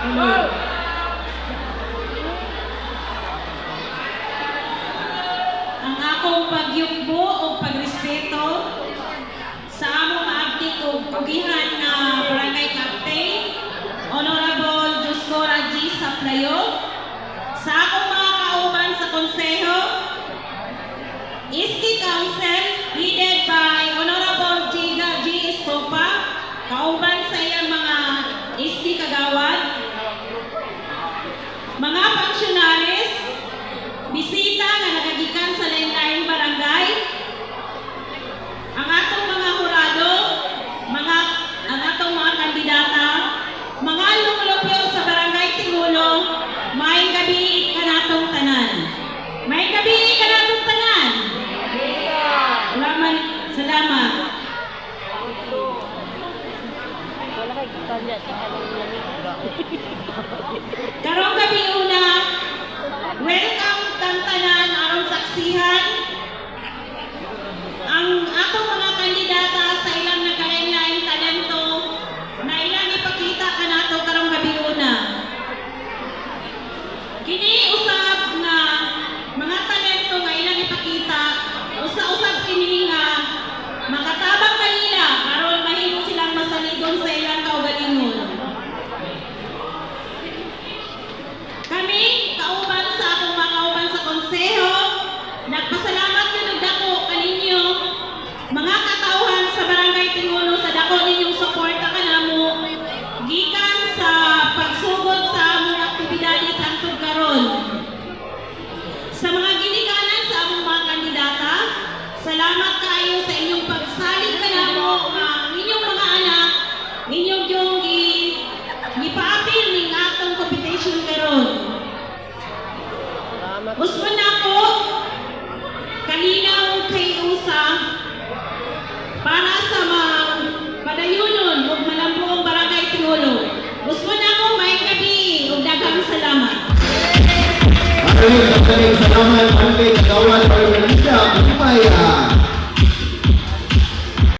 Ang akong pagyugbo o pagrespeto sa among maabtik o pugihan na Barangay Captain, Honorable Juscora G. Saplayo, sa akong mga kauban sa konseho, Iski Council, headed by Honorable Giga G. Estopa, kauban sa iyang mga Iski Kagawad, mga pansyonaris, bisita na nagagikan sa lain-lain barangay, ang atong mga hurado, ang atong mga kandidata, mga lumulupyo sa Barangay Tingulo, maayong gabi kanatong tanan. Maayong gabi kanatong tanan. Salamat. Karong gabi una, welcome tantanan aron saksihan ang atong mga kandidata sa ilang nagkalain-lain talento na ilang ipakita kanato karong gabi una. Kini usab nga mga talento nga ilang ipakita, usab kini nga makatabang kanila aron mahimo silang masaligon sa ilang kaugalingon. Kami, kauban sa akong mga kauban sa konseho, nagpasalamat yun ng dako kaninyo, mga katauhan sa Barangay Tingulo sa dako ninyong suporta kanamo, gikan sa pagsugod sa among aktibidades hangtod karon. Sa mga ginikanan sa among mga kandidata, salamat kayo sa inyong pagsalig kanamo nga inyong mga anak, inyong yung gipaapil ning atong competition karon. Usman ako kalinaw kay usa para sa mga padayunon ug malambuong Barangay Tingulo. Usman ako may gabi ug daghang salamat. Maraming salamat ang kay Kagawad Organisa, Pipaya.